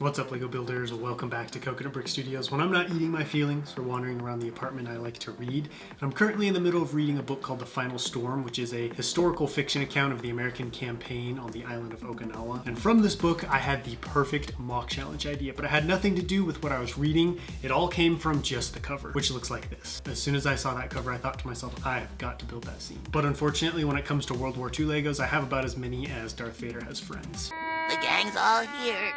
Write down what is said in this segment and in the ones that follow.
What's up, Lego Builders? Welcome back to Coconut Brick Studios. When I'm not eating my feelings or wandering around the apartment, I like to read. And I'm currently in the middle of reading a book called The Final Storm, which is a historical fiction account of the American campaign on the island of Okinawa. And from this book, I had the perfect mock challenge idea, but it had nothing to do with what I was reading. It all came from just the cover, which looks like this. As soon as I saw that cover, I thought to myself, I've got to build that scene. But unfortunately, when it comes to World War II Legos, I have about as many as Darth Vader has friends. The gang's all here.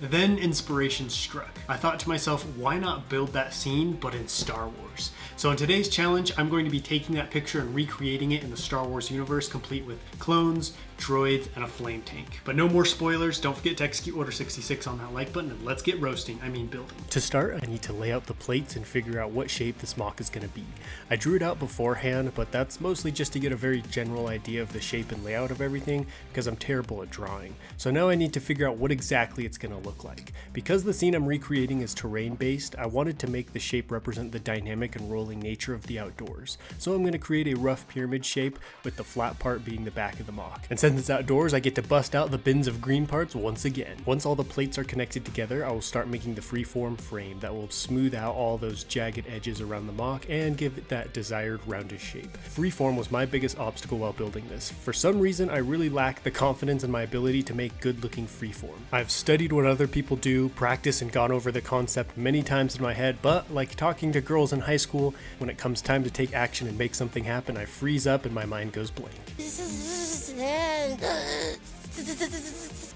Then inspiration struck. I thought to myself, why not build that scene, but in Star Wars? So in today's challenge, I'm going to be taking that picture and recreating it in the Star Wars universe, complete with clones, droids, and a flame tank. But no more spoilers. Don't forget to execute Order 66 on that like button, and let's get roasting, building. To start, I need to lay out the plates and figure out what shape this mock is going to be. I drew it out beforehand, but that's mostly just to get a very general idea of the shape and layout of everything, because I'm terrible at drawing. So now I need to figure out what exactly it's going to look like. Because the scene I'm recreating is terrain based, I wanted to make the shape represent the dynamic and rolling nature of the outdoors. So I'm going to create a rough pyramid shape with the flat part being the back of the mock. And since it's outdoors, I get to bust out the bins of green parts once again. Once all the plates are connected together, I will start making the freeform frame that will smooth out all those jagged edges around the mock and give it that desired rounded shape. Freeform was my biggest obstacle while building this. For some reason, I really lack the confidence in my ability to make good looking freeform. I've studied what other people do, practiced and gone over the concept many times in my head, but like talking to girls in high school, when it comes time to take action and make something happen, I freeze up and my mind goes blank.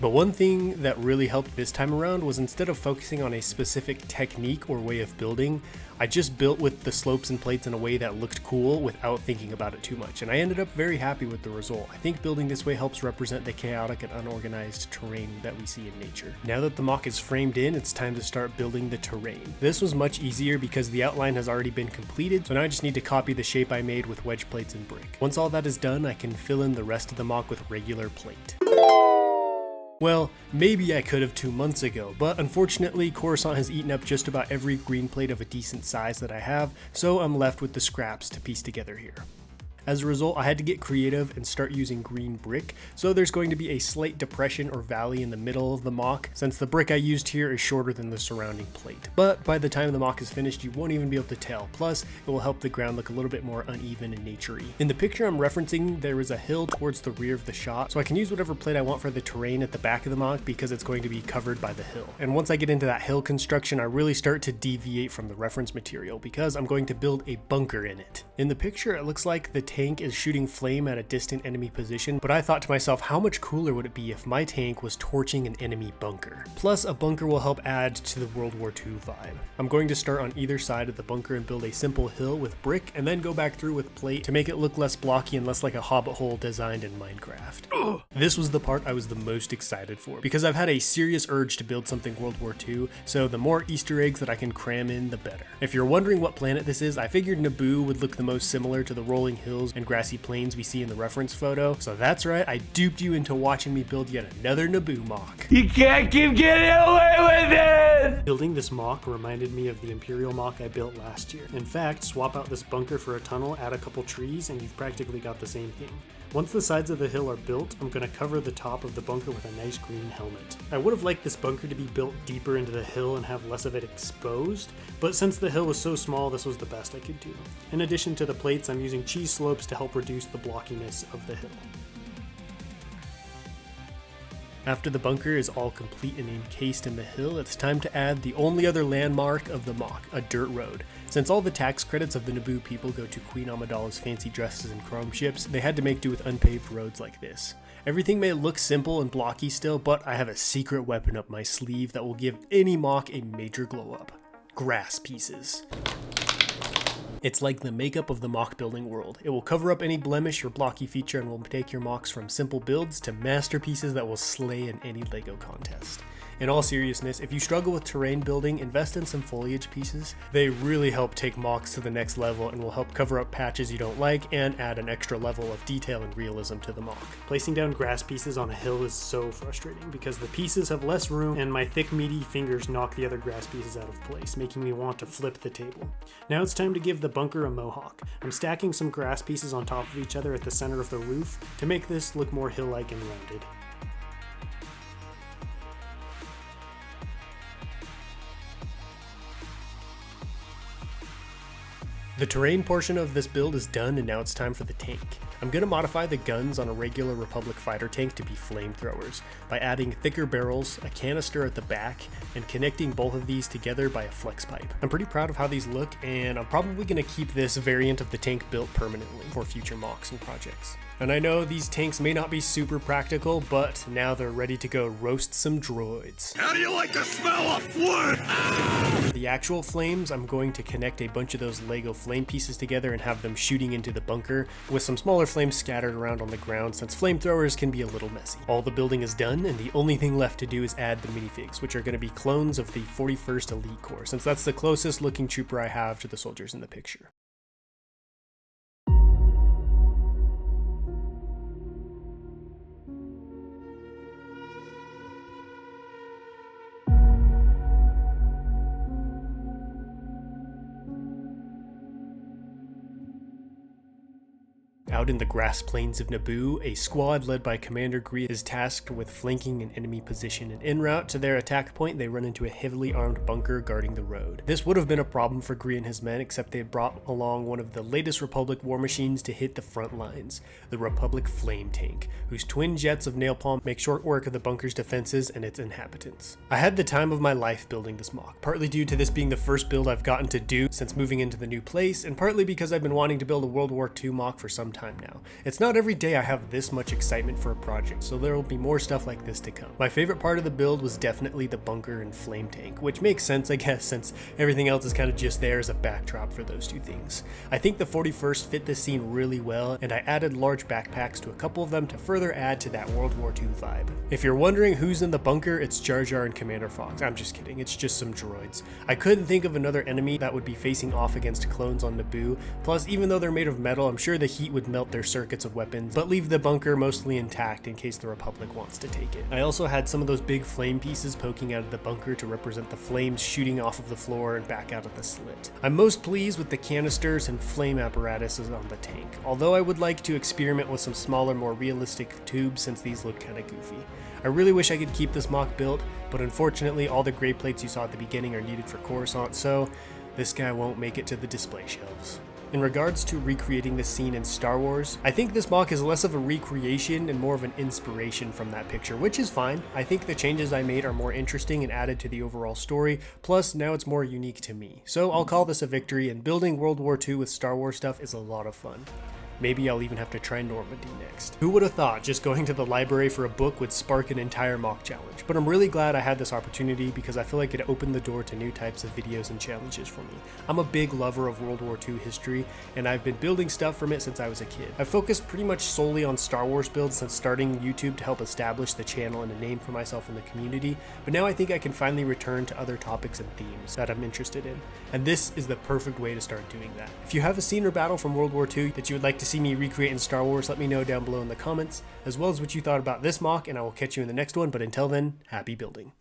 But one thing that really helped this time around was instead of focusing on a specific technique or way of building, I just built with the slopes and plates in a way that looked cool without thinking about it too much, and I ended up very happy with the result. I think building this way helps represent the chaotic and unorganized terrain that we see in nature. Now that the mock is framed in, it's time to start building the terrain. This was much easier because the outline has already been completed, so now I just need to copy the shape I made with wedge plates and brick. Once all that is done, I can fill in the rest of the mock with regular plate. Well, maybe I could have 2 months ago, but unfortunately Coruscant has eaten up just about every green plate of a decent size that I have, so I'm left with the scraps to piece together here. As a result, I had to get creative and start using green brick, so there's going to be a slight depression or valley in the middle of the mock, since the brick I used here is shorter than the surrounding plate. But by the time the mock is finished, you won't even be able to tell, plus it will help the ground look a little bit more uneven and naturey. In the picture I'm referencing, there is a hill towards the rear of the shot, so I can use whatever plate I want for the terrain at the back of the mock because it's going to be covered by the hill. And once I get into that hill construction, I really start to deviate from the reference material because I'm going to build a bunker in it. In the picture, it looks like the tank is shooting flame at a distant enemy position, but I thought to myself, how much cooler would it be if my tank was torching an enemy bunker? Plus, a bunker will help add to the World War II vibe. I'm going to start on either side of the bunker and build a simple hill with brick, and then go back through with plate to make it look less blocky and less like a hobbit hole designed in Minecraft. This was the part I was the most excited for, because I've had a serious urge to build something World War II, so the more Easter eggs that I can cram in, the better. If you're wondering what planet this is, I figured Naboo would look the most similar to the rolling hills and grassy plains we see in the reference photo. So that's right, I duped you into watching me build yet another Naboo mock. You can't keep getting away with it! Building this mock reminded me of the Imperial mock I built last year. In fact, swap out this bunker for a tunnel, add a couple trees, and you've practically got the same thing. Once the sides of the hill are built, I'm going to cover the top of the bunker with a nice green helmet. I would have liked this bunker to be built deeper into the hill and have less of it exposed, but since the hill was so small, this was the best I could do. In addition to the plates, I'm using cheese slopes to help reduce the blockiness of the hill. After the bunker is all complete and encased in the hill, it's time to add the only other landmark of the mock, a dirt road. Since all the tax credits of the Naboo people go to Queen Amidala's fancy dresses and chrome ships, they had to make do with unpaved roads like this. Everything may look simple and blocky still, but I have a secret weapon up my sleeve that will give any mock a major glow up. Grass pieces. It's like the makeup of the mock building world. It will cover up any blemish or blocky feature and will take your mocks from simple builds to masterpieces that will slay in any Lego contest. In all seriousness, if you struggle with terrain building, invest in some foliage pieces. They really help take mocks to the next level and will help cover up patches you don't like and add an extra level of detail and realism to the mock. Placing down grass pieces on a hill is so frustrating because the pieces have less room and my thick meaty fingers knock the other grass pieces out of place, making me want to flip the table. Now it's time to give the bunker a mohawk. I'm stacking some grass pieces on top of each other at the center of the roof to make this look more hill-like and rounded. The terrain portion of this build is done, and now it's time for the tank. I'm going to modify the guns on a regular Republic fighter tank to be flamethrowers by adding thicker barrels, a canister at the back, and connecting both of these together by a flex pipe. I'm pretty proud of how these look, and I'm probably going to keep this variant of the tank built permanently for future mocks and projects. And I know these tanks may not be super practical, but now they're ready to go roast some droids. How do you like the smell of wood? For the actual flames, I'm going to connect a bunch of those Lego flame pieces together and have them shooting into the bunker, with some smaller flames scattered around on the ground since flamethrowers can be a little messy. All the building is done, and the only thing left to do is add the minifigs, which are going to be clones of the 41st Elite Corps, since that's the closest looking trooper I have to the soldiers in the picture. Out in the grass plains of Naboo, a squad led by Commander Grievous is tasked with flanking an enemy position, and en route to their attack point, they run into a heavily armed bunker guarding the road. This would have been a problem for Grievous and his men, except they had brought along one of the latest Republic war machines to hit the front lines, the Republic Flame Tank, whose twin jets of napalm make short work of the bunker's defenses and its inhabitants. I had the time of my life building this mock, partly due to this being the first build I've gotten to do since moving into the new place, and partly because I've been wanting to build a World War II mock for some time now. It's not every day I have this much excitement for a project, so there will be more stuff like this to come. My favorite part of the build was definitely the bunker and flame tank, which makes sense, I guess, since everything else is kind of just there as a backdrop for those two things. I think the 41st fit this scene really well, and I added large backpacks to a couple of them to further add to that World War II vibe. If you're wondering who's in the bunker, it's Jar Jar and Commander Fox. I'm just kidding, it's just some droids. I couldn't think of another enemy that would be facing off against clones on Naboo, plus even though they're made of metal, I'm sure the heat would melt their circuits of weapons, but leave the bunker mostly intact in case the Republic wants to take it. I also had some of those big flame pieces poking out of the bunker to represent the flames shooting off of the floor and back out of the slit. I'm most pleased with the canisters and flame apparatuses on the tank, although I would like to experiment with some smaller, more realistic tubes since these look kinda goofy. I really wish I could keep this mock built, but unfortunately all the gray plates you saw at the beginning are needed for Coruscant, so this guy won't make it to the display shelves. In regards to recreating this scene in Star Wars, I think this mock is less of a recreation and more of an inspiration from that picture, which is fine. I think the changes I made are more interesting and added to the overall story, plus now it's more unique to me. So I'll call this a victory, and building World War II with Star Wars stuff is a lot of fun. Maybe I'll even have to try Normandy next. Who would have thought just going to the library for a book would spark an entire mock challenge? But I'm really glad I had this opportunity because I feel like it opened the door to new types of videos and challenges for me. I'm a big lover of World War II history, and I've been building stuff from it since I was a kid. I've focused pretty much solely on Star Wars builds since starting YouTube to help establish the channel and a name for myself in the community, but now I think I can finally return to other topics and themes that I'm interested in. And this is the perfect way to start doing that. If you have a scene or battle from World War II that you would like to see me recreate in Star Wars, let me know down below in the comments, as well as what you thought about this mock, and I will catch you in the next one, but until then, happy building.